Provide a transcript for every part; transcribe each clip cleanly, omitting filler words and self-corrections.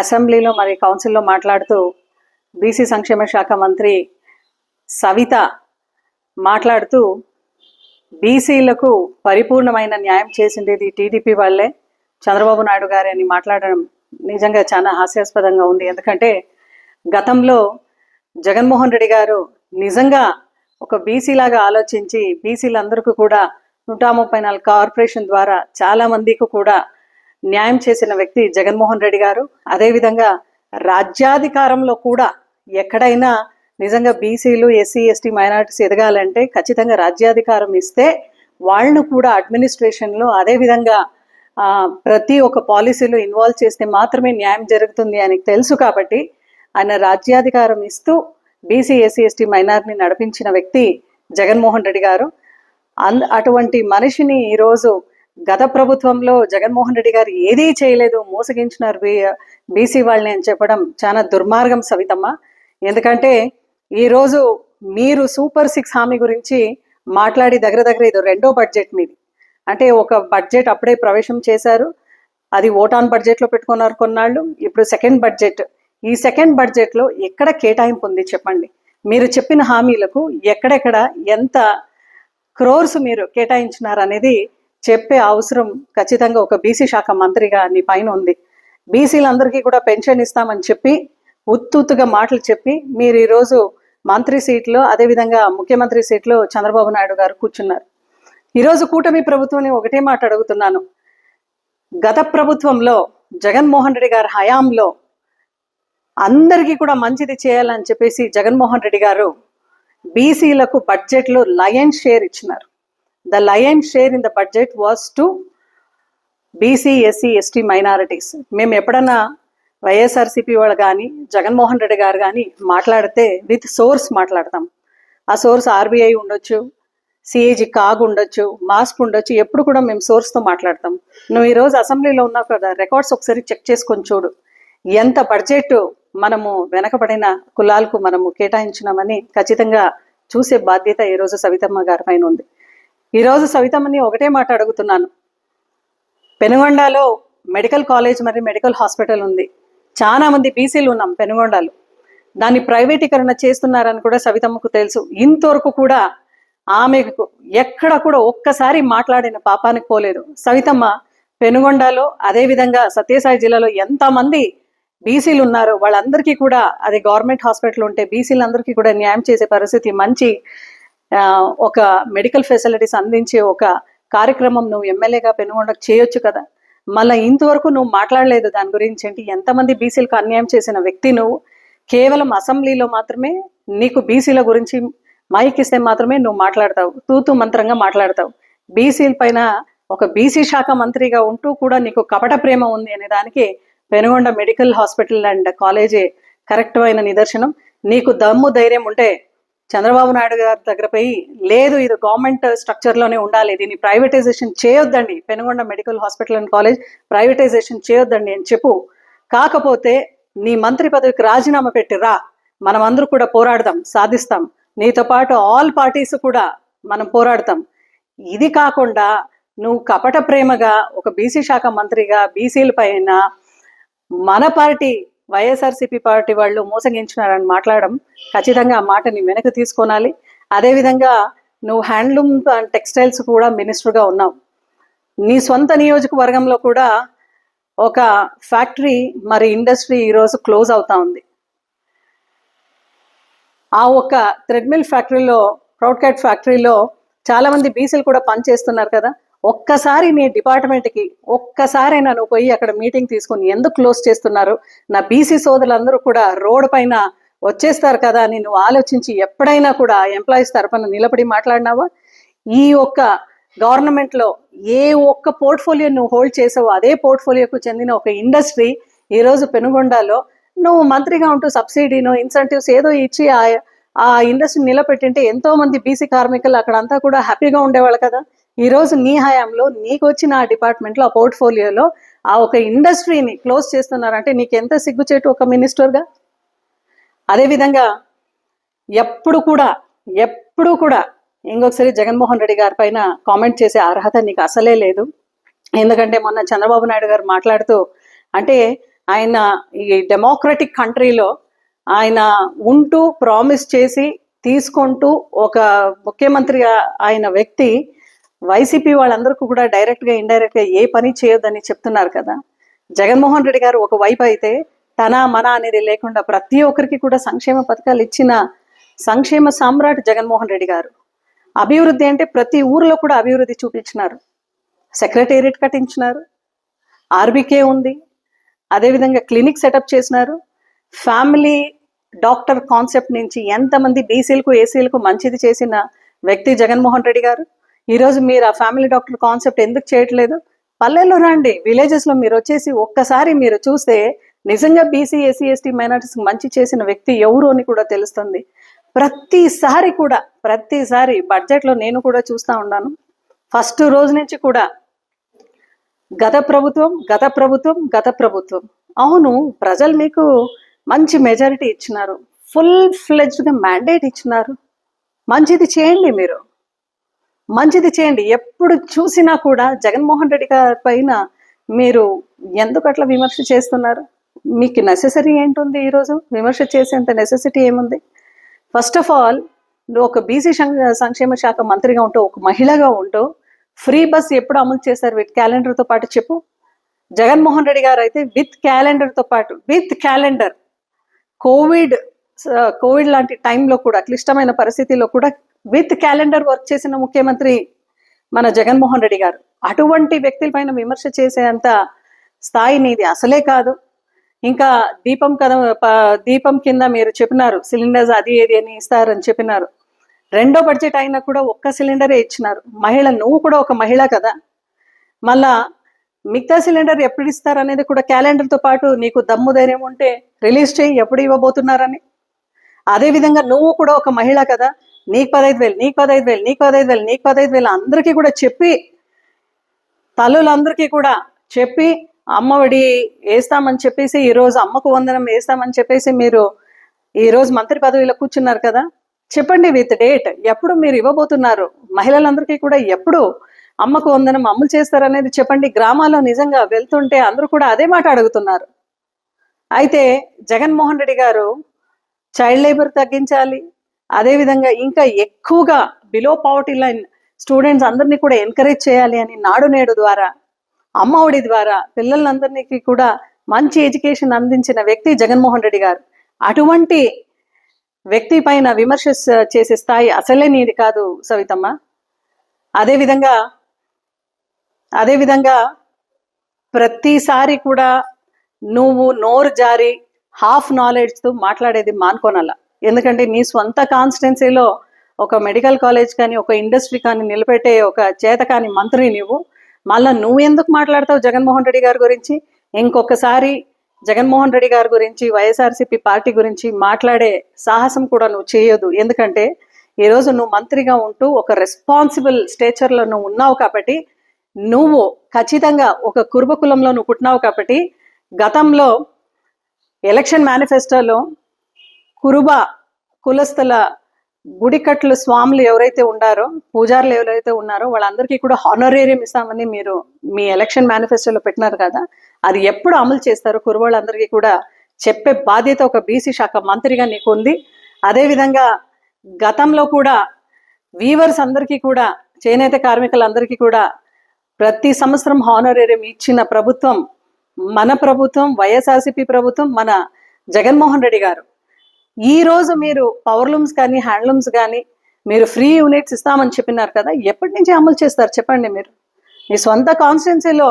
అసెంబ్లీలో మరి కౌన్సిల్లో మాట్లాడుతూ బీసీ సంక్షేమ శాఖ మంత్రి సవిత మాట్లాడుతూ బీసీలకు పరిపూర్ణమైన న్యాయం చేసిండేది టీడీపీ వాళ్ళే, చంద్రబాబు నాయుడు గారే అని మాట్లాడడం నిజంగా చాలా హాస్యాస్పదంగా ఉంది. ఎందుకంటే గతంలో జగన్మోహన్ రెడ్డి గారు నిజంగా ఒక బీసీలాగా ఆలోచించి బీసీలందరికీ కూడా 134 కార్పొరేషన్ ద్వారా చాలా మందికి కూడా న్యాయం చేసిన వ్యక్తి జగన్మోహన్ రెడ్డి గారు. అదేవిధంగా రాజ్యాధికారంలో కూడా ఎక్కడైనా నిజంగా బీసీలు, ఎస్సీ, ఎస్టీ, మైనారిటీస్ ఎదగాలంటే ఖచ్చితంగా రాజ్యాధికారం ఇస్తే వాళ్ళను కూడా అడ్మినిస్ట్రేషన్లో అదేవిధంగా ప్రతి ఒక్క పాలసీలో ఇన్వాల్వ్ చేస్తే మాత్రమే న్యాయం జరుగుతుంది అని తెలుసు. కాబట్టి ఆయన రాజ్యాధికారం ఇస్తూ బీసీ, ఎస్సీ, ఎస్టీ, మైనారిటీని నడిపించిన వ్యక్తి జగన్మోహన్ రెడ్డి గారు. అటువంటి మనిషిని ఈరోజు గత ప్రభుత్వంలో జగన్మోహన్ రెడ్డి గారు ఏదీ చేయలేదు, మోసగించినారు బీసీ వాళ్ళని అని చెప్పడం చాలా దుర్మార్గం సవితమ్మ. ఎందుకంటే ఈరోజు మీరు సూపర్ 6 హామీ గురించి మాట్లాడి దగ్గర ఇది 2వ బడ్జెట్ మీది. అంటే ఒక బడ్జెట్ అప్పుడే ప్రవేశం చేశారు, అది ఓటాన్ బడ్జెట్లో పెట్టుకున్నారు కొన్నాళ్ళు, ఇప్పుడు సెకండ్ బడ్జెట్. ఈ సెకండ్ బడ్జెట్లో ఎక్కడ కేటాయింపు ఉంది చెప్పండి? మీరు చెప్పిన హామీలకు ఎక్కడెక్కడ ఎంత క్రోర్స్ మీరు కేటాయించినారు అనేది చెప్పే అవసరం ఖచ్చితంగా ఒక బీసీ శాఖ మంత్రిగా నీ పైన ఉంది. బీసీలందరికీ కూడా పెన్షన్ ఇస్తామని చెప్పి ఉత్తుగా మాటలు చెప్పి మీరు ఈరోజు మంత్రి సీట్లో అదేవిధంగా ముఖ్యమంత్రి సీట్లో చంద్రబాబు నాయుడు గారు కూర్చున్నారు. ఈరోజు కూటమి ప్రభుత్వాన్ని ఒకటే మాట అడుగుతున్నాను. గత ప్రభుత్వంలో జగన్మోహన్ రెడ్డి గారి హయాంలో అందరికీ కూడా మంచిది చేయాలని చెప్పేసి జగన్మోహన్ రెడ్డి గారు బీసీలకు బడ్జెట్లో లయన్ షేర్ ఇచ్చినారు. The lion share in the budget was to BC, SC, ST, minorities. మేము ఎప్పుడన్నా వైఎస్ఆర్సీపీ వాళ్ళు కానీ జగన్మోహన్ రెడ్డి గారు కానీ మాట్లాడితే విత్ సోర్స్ మాట్లాడతాం. ఆ సోర్స్ ఆర్బీఐ ఉండొచ్చు, సిఏజీ కాగ్ ఉండొచ్చు, మాస్క్ ఉండొచ్చు, ఎప్పుడు కూడా మేము సోర్స్తో మాట్లాడతాం. నువ్వు ఈరోజు అసెంబ్లీలో ఉన్నావు కదా, రికార్డ్స్ ఒకసారి చెక్ చేసుకొని చూడు. ఎంత బడ్జెట్ మనము వెనకబడిన కులాలకు మనము కేటాయించినామని ఖచ్చితంగా చూసే బాధ్యత ఈరోజు సవితమ్మ గారి పైన ఉంది. ఈరోజు సవితమ్మని ఒకటే మాట అడుగుతున్నాను. పెనుగొండలో మెడికల్ కాలేజ్ మరి మెడికల్ హాస్పిటల్ ఉంది. చాలా మంది బీసీలు ఉన్నాం పెనుగొండలో. దాన్ని ప్రైవేటీకరణ చేస్తున్నారని కూడా సవితమ్మకు తెలుసు. ఇంతవరకు కూడా ఆమెకు ఎక్కడ కూడా ఒక్కసారి మాట్లాడిన పాపానికి పోలేదు. సవితమ్మ పెనుగొండలో అదేవిధంగా సత్యసాయి జిల్లాలో ఎంతమంది బీసీలు ఉన్నారు వాళ్ళందరికీ కూడా అది గవర్నమెంట్ హాస్పిటల్ ఉంటే బీసీలందరికీ కూడా న్యాయం చేసే పరిస్థితి, మంచి ఒక మెడికల్ ఫెసిలిటీస్ అందించే ఒక కార్యక్రమం నువ్వు ఎమ్మెల్యేగా పెనుగొండకు చేయొచ్చు కదా. మళ్ళీ ఇంతవరకు నువ్వు మాట్లాడలేదు దాని గురించి. ఏంటి, ఎంతమంది బీసీలకు అన్యాయం చేసిన వ్యక్తి నువ్వు. కేవలం అసెంబ్లీలో మాత్రమే నీకు బీసీల గురించి మైక్ ఇస్తే మాత్రమే నువ్వు మాట్లాడతావు, తూతు మంత్రంగా మాట్లాడతావు. బీసీల పైన ఒక బీసీ శాఖ మంత్రిగా ఉంటూ కూడా నీకు కపట ప్రేమ ఉంది అనే దానికి Penugonda medical hospital and college correct అయిన నిదర్శనం. నీకు దమ్ము ధైర్యం ఉంటే చంద్రబాబు నాయుడు గారి దగ్గర పోయి, లేదు ఇది గవర్నమెంట్ స్ట్రక్చర్లోనే ఉండాలి, దీన్ని ప్రైవేటైజేషన్ చేయొద్దండి, Penugonda medical hospital and college privatization చేయొద్దండి అని చెప్పు. కాకపోతే నీ మంత్రి పదవికి రాజీనామా పెట్టిరా, మనం అందరూ కూడా పోరాడదాం, సాధిస్తాం. నీతో పాటు ఆల్ పార్టీస్ కూడా మనం పోరాడతాం. ఇది కాకుండా నువ్వు కపట ప్రేమగా ఒక బీసీ శాఖ మంత్రిగా బీసీల పైన మన పార్టీ వైఎస్ఆర్సీపీ పార్టీ వాళ్ళు మోసగించినారని మాట్లాడడం ఖచ్చితంగా ఆ మాటని వెనక్కి తీసుకోనాలి. అదేవిధంగా నువ్వు హ్యాండ్లూమ్ అండ్ టెక్స్టైల్స్ కూడా మినిస్టర్గా ఉన్నావు. నీ సొంత నియోజకవర్గంలో కూడా ఒక ఫ్యాక్టరీ మరి ఇండస్ట్రీ ఈరోజు క్లోజ్ అవుతా ఉంది. ఆ ఒక్క థ్రెడ్మిల్ ఫ్యాక్టరీలో, ప్రౌడ్ క్యాట్ ఫ్యాక్టరీలో చాలామంది బీసీలు కూడా పనిచేస్తున్నారు కదా. ఒక్కసారి నీ డిపార్ట్మెంట్కి ఒక్కసారైనా నువ్వు పోయి అక్కడ మీటింగ్ తీసుకొని ఎందుకు క్లోజ్ చేస్తున్నారు, నా బీసీ సోదరులందరూ కూడా రోడ్డు పైన వచ్చేస్తారు కదా అని నువ్వు ఆలోచించి ఎప్పుడైనా కూడా ఎంప్లాయీస్ తరఫున నిలబడి మాట్లాడినావా? ఈ ఒక్క గవర్నమెంట్లో ఏ ఒక్క పోర్ట్ఫోలియో నువ్వు హోల్డ్ చేసావో అదే పోర్ట్ఫోలియోకు చెందిన ఒక ఇండస్ట్రీ ఈరోజు పెనుగొండలో నువ్వు మంత్రిగా ఉంటూ సబ్సిడీనో ఇన్సెంటివ్స్ ఏదో ఇచ్చి ఆ ఇండస్ట్రీని నిలబెట్టింటే ఎంతో మంది బీసీ కార్మికులు అక్కడంతా కూడా హ్యాపీగా ఉండేవాళ్ళు కదా. ఈరోజు నీ హయాంలో నీకు వచ్చిన ఆ డిపార్ట్మెంట్లో ఆ పోర్ట్ఫోలియోలో ఆ ఒక ఇండస్ట్రీని క్లోజ్ చేస్తున్నారంటే నీకు ఎంత సిగ్గుచేటు ఒక మినిస్టర్గా. అదేవిధంగా ఎప్పుడు కూడా ఇంకొకసారి జగన్మోహన్ రెడ్డి గారి పైన కామెంట్ చేసే అర్హత నీకు అసలే లేదు. ఎందుకంటే మొన్న చంద్రబాబు నాయుడు గారు మాట్లాడుతూ, అంటే ఆయన ఈ డెమోక్రటిక్ కంట్రీలో ఆయన ఉంటూ ప్రామిస్ చేసి తీసుకుంటూ ఒక ముఖ్యమంత్రిగా ఆయన వ్యక్తి వైసీపీ వాళ్ళందరికీ కూడా డైరెక్ట్గా ఇండైరెక్ట్గా ఏ పని చేయొద్దని చెప్తున్నారు కదా. జగన్మోహన్ రెడ్డి గారు ఒకవైపు అయితే తన మన అనేది లేకుండా ప్రతి ఒక్కరికి కూడా సంక్షేమ పథకాలు ఇచ్చిన సంక్షేమ సామ్రాట్ జగన్మోహన్ రెడ్డి గారు. అభివృద్ధి అంటే ప్రతి ఊర్లో కూడా అభివృద్ధి చూపించినారు. సెక్రటేరియట్ కట్టించినారు, ఆర్బీకే ఉంది, అదేవిధంగా క్లినిక్ సెటప్ చేసినారు. ఫ్యామిలీ డాక్టర్ కాన్సెప్ట్ నుంచి ఎంతమంది బీసీలకు ఏసీలకు మంచిది చేసిన వ్యక్తి జగన్మోహన్ రెడ్డి గారు. ఈరోజు మీరు ఆ ఫ్యామిలీ డాక్టర్ కాన్సెప్ట్ ఎందుకు చేయట్లేదు? పల్లెల్లో రండి, విలేజెస్లో మీరు వచ్చేసి ఒక్కసారి మీరు చూస్తే నిజంగా బీసీ ఎస్సీ ఎస్టీ మైనారిటీస్కి మంచి చేసిన వ్యక్తి ఎవరు అని కూడా తెలుస్తుంది. ప్రతిసారి బడ్జెట్లో నేను కూడా చూస్తూ ఉన్నాను. ఫస్ట్ రోజు నుంచి కూడా గత ప్రభుత్వం. అవును, ప్రజలు మీకు మంచి మెజారిటీ ఇచ్చినారు, ఫుల్ ఫ్లెడ్జ్డ్గా మ్యాండేట్ ఇచ్చినారు. మంచిది చేయండి, మీరు మంచిది చేయండి. ఎప్పుడు చూసినా కూడా జగన్మోహన్ రెడ్డి గారి పైన మీరు ఎందుకు అట్లా విమర్శ చేస్తున్నారు? మీకు నెసెసరీ ఏంటుంది? ఈరోజు విమర్శ చేసేంత నెసెసిటీ ఏముంది? ఫస్ట్ ఆఫ్ ఆల్, నువ్వు ఒక బీసీ సంక్షేమ శాఖ మంత్రిగా ఉంటూ, ఒక మహిళగా ఉంటూ ఫ్రీ బస్ ఎప్పుడు అమలు చేశారు విత్ క్యాలెండర్తో పాటు చెప్పు. జగన్మోహన్ రెడ్డి గారు అయితే విత్ క్యాలెండర్ కోవిడ్ లాంటి టైంలో కూడా, క్లిష్టమైన పరిస్థితిలో కూడా విత్ క్యాలెండర్ వర్క్ చేసిన ముఖ్యమంత్రి మన జగన్మోహన్ రెడ్డి గారు. అటువంటి వ్యక్తులపైన విమర్శ చేసేంత స్థాయి నీది అసలే కాదు. ఇంకా దీపం కింద మీరు చెప్పినారు సిలిండర్స్ అది ఏది అని ఇస్తారని చెప్పినారు. రెండో బడ్జెట్ అయినా కూడా ఒక్క సిలిండరే ఇచ్చినారు. నువ్వు కూడా ఒక మహిళ కదా, మళ్ళా మిగతా సిలిండర్ ఎప్పుడు ఇస్తారు అనేది కూడా క్యాలెండర్తో పాటు నీకు దమ్ము ధైర్యం ఉంటే రిలీజ్ చేయి, ఎప్పుడు ఇవ్వబోతున్నారని. అదేవిధంగా నువ్వు కూడా ఒక మహిళ కదా, నీకు 15,000 అందరికీ కూడా చెప్పి, తల్లులందరికీ కూడా చెప్పి అమ్మఒడి వేస్తామని చెప్పేసి, ఈరోజు అమ్మకు వందనం వేస్తామని చెప్పేసి మీరు ఈరోజు మంత్రి పదవిలో కూర్చున్నారు కదా. చెప్పండి విత్ డేట్, ఎప్పుడు మీరు ఇవ్వబోతున్నారు? మహిళలందరికీ కూడా ఎప్పుడు అమ్మకు వందనం అమలు చేస్తారనేది చెప్పండి. గ్రామాల్లో నిజంగా వెళ్తుంటే అందరూ కూడా అదే మాట అడుగుతున్నారు. అయితే జగన్మోహన్ రెడ్డి గారు చైల్డ్ లేబర్ తగ్గించాలి, అదేవిధంగా ఇంకా ఎక్కువగా బిలో పవర్టీ లైన్ స్టూడెంట్స్ అందరినీ కూడా ఎంకరేజ్ చేయాలి అని నాడు నేడు ద్వారా, అమ్మఒడి ద్వారా పిల్లలందరికీ కూడా మంచి ఎడ్యుకేషన్ అందించిన వ్యక్తి జగన్మోహన్ రెడ్డి గారు. అటువంటి వ్యక్తి పైన విమర్శ చేసే స్థాయి అసలే నీది కాదు సవితమ్మ. అదేవిధంగా ప్రతిసారి కూడా నువ్వు నోరు జారి హాఫ్ నాలెడ్జ్తో మాట్లాడేది మానుకోనాలా. ఎందుకంటే నీ స్వంత కాన్స్టిట్యున్సీలో ఒక మెడికల్ కాలేజ్ కానీ, ఒక ఇండస్ట్రీ కానీ నిలబెట్టే ఒక చేతకాని మంత్రి నువ్వు. మళ్ళీ నువ్వు ఎందుకు మాట్లాడతావు జగన్మోహన్ రెడ్డి గారి గురించి? ఇంకొకసారి జగన్మోహన్ రెడ్డి గారి గురించి, వైఎస్ఆర్సీపీ పార్టీ గురించి మాట్లాడే సాహసం కూడా నువ్వు చేయొద్దు. ఎందుకంటే ఈరోజు నువ్వు మంత్రిగా ఉంటూ ఒక రెస్పాన్సిబుల్ స్టేచర్లో నువ్వు ఉన్నావు కాబట్టి, నువ్వు ఖచ్చితంగా ఒక కురుబ కులంలో నువ్వు పుట్టినావు కాబట్టి, గతంలో ఎలక్షన్ మేనిఫెస్టోలో కురుబ కులస్తుల గుడికట్లు స్వాములు ఎవరైతే ఉన్నారో, పూజారులు ఎవరైతే ఉన్నారో వాళ్ళందరికీ కూడా హానరేరియం ఇస్తామని మీరు మీ ఎలక్షన్ మేనిఫెస్టోలో పెట్టినారు కదా. అది ఎప్పుడు అమలు చేస్తారు? కురువాళ్ళందరికీ కూడా చెప్పే బాధ్యత ఒక బీసీ శాఖ మంత్రిగా నీకు ఉంది. అదేవిధంగా గతంలో కూడా వీవర్స్ అందరికీ కూడా, చేనేత కార్మికులందరికీ కూడా ప్రతి సంవత్సరం హానరేరియం ఇచ్చిన ప్రభుత్వం మన ప్రభుత్వం, వైఎస్ఆర్సీపీ ప్రభుత్వం, మన జగన్మోహన్ రెడ్డి గారు. ఈ రోజు మీరు పవర్లూమ్స్ కానీ, హ్యాండ్లూమ్స్ కానీ మీరు ఫ్రీ యూనిట్స్ ఇస్తామని చెప్పినారు కదా, ఎప్పటి నుంచి అమలు చేస్తారు చెప్పండి? మీరు నీ సొంత కాన్స్టిట్యున్సీలో,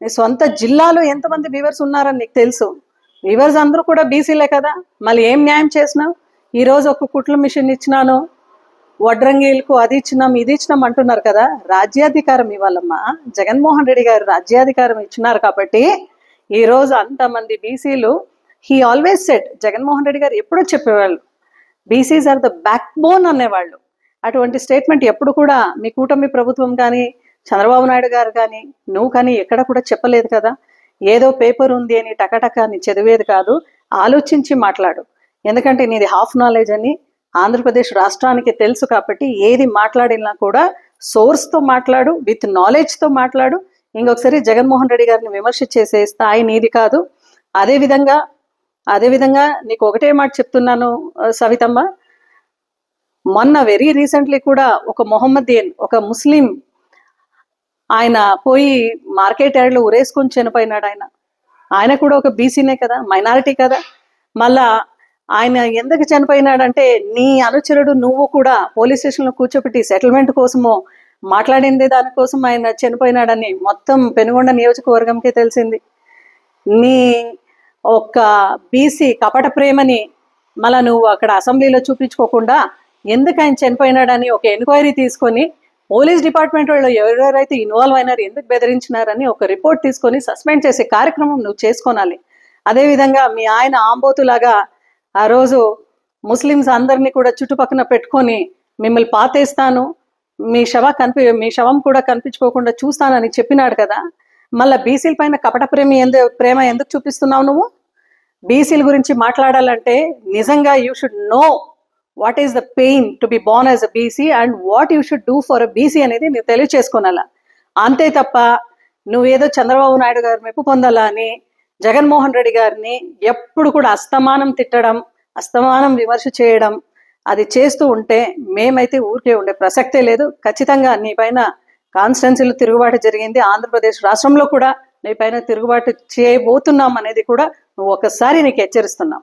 నీ సొంత జిల్లాలో ఎంతమంది వీవర్స్ ఉన్నారని నీకు తెలుసు. వీవర్స్ అందరూ కూడా బీసీలే కదా, మళ్ళీ ఏం న్యాయం చేసినావు? ఈరోజు ఒక కుట్ల మిషన్ ఇచ్చినాను, వడ్రంగీలకు అది ఇచ్చినాం ఇది ఇచ్చినాం అంటున్నారు కదా. రాజ్యాధికారం ఇవ్వాలమ్మా. జగన్మోహన్ రెడ్డి గారు రాజ్యాధికారం ఇచ్చినారు కాబట్టి ఈరోజు అంతమంది బీసీలు, he always said, Jaganmohan Reddy గారు ఎప్పుడూ చెప్పేవాళ్ళు BCs are the backbone అనేవాళ్ళు. అటువంటి స్టేట్మెంట్ ఎప్పుడు కూడా మీ కూటమి ప్రభుత్వం కానీ, చంద్రబాబు నాయుడు గారు కానీ, నువ్వు కానీ ఎక్కడ కూడా చెప్పలేదు కదా. ఏదో పేపర్ ఉంది అని టకటక అని చదివేది కాదు, ఆలోచించి మాట్లాడు. ఎందుకంటే నీది హాఫ్ నాలెడ్జ్ అని ఆంధ్రప్రదేశ్ రాష్ట్రానికి తెలుసు కాబట్టి ఏది మాట్లాడినా కూడా సోర్స్తో మాట్లాడు, విత్ నాలెడ్జ్తో మాట్లాడు. ఇంకొకసారి జగన్మోహన్ రెడ్డి గారిని విమర్శ చేసే స్థాయి నీది కాదు. అదేవిధంగా నీకు ఒకటే మాట చెప్తున్నాను సవితమ్మ, మొన్న వెరీ రీసెంట్లీ కూడా ఒక మొహమ్మదియన్, ఒక ముస్లిం, ఆయన పోయి మార్కెట్ యార్డ్లో ఉరేసుకొని చనిపోయినాడు. ఆయన కూడా ఒక బీసీనే కదా, మైనారిటీ కదా. మళ్ళా ఆయన ఎందుకు చనిపోయినాడంటే నీ అనుచరుడు నువ్వు కూడా పోలీస్ స్టేషన్లో కూర్చోబెట్టి సెటిల్మెంట్ కోసమో మాట్లాడింది దానికోసం ఆయన చనిపోయినాడని మొత్తం పెనుగొండ నియోజకవర్గంకే తెలిసింది. నీ ఒక్క బీసీ కపట ప్రేమని మళ్ళా నువ్వు అక్కడ అసెంబ్లీలో చూపించుకోకుండా ఎందుకు ఆయన చనిపోయినాడని ఒక ఎంక్వైరీ తీసుకొని పోలీస్ డిపార్ట్మెంట్ వాళ్ళు ఎవరెవరైతే ఇన్వాల్వ్ అయినారు, ఎందుకు బెదిరించినారని ఒక రిపోర్ట్ తీసుకొని సస్పెండ్ చేసే కార్యక్రమం నువ్వు చేసుకోనాలి. అదేవిధంగా మీ ఆయన ఆంబోతులాగా ఆ రోజు ముస్లిమ్స్ అందరినీ కూడా చుట్టుపక్కన పెట్టుకొని మిమ్మల్ని పాతేస్తాను, మీ శవం కూడా కనిపించుకోకుండా చూస్తానని చెప్పినాడు కదా. మళ్ళీ బీసీల పైన కపట ప్రేమ ఎందుకు చూపిస్తున్నావు నువ్వు? బీసీల గురించి మాట్లాడాలంటే నిజంగా you should know what is the pain to be born as a BC and what you should do for a BC అనేది నువ్వు తెలియచేసుకోనాలా. అంతే తప్ప నువ్వేదో చంద్రబాబు నాయుడు గారి మెప్పు పొందాలా అని జగన్మోహన్ రెడ్డి గారిని ఎప్పుడు కూడా అస్తమానం తిట్టడం, అస్తమానం విమర్శ చేయడం, అది చేస్తూ ఉంటే మేమైతే ఊరికే ఉండే ప్రసక్తే లేదు. ఖచ్చితంగా నీ పైన కాన్స్టిట్యున్సీలో తిరుగుబాటు జరిగింది, ఆంధ్రప్రదేశ్ రాష్ట్రంలో కూడా నీ పైన తిరుగుబాటు చేయబోతున్నాం అనేది కూడా నువ్వు ఒకసారి నీకు హెచ్చరిస్తున్నాం.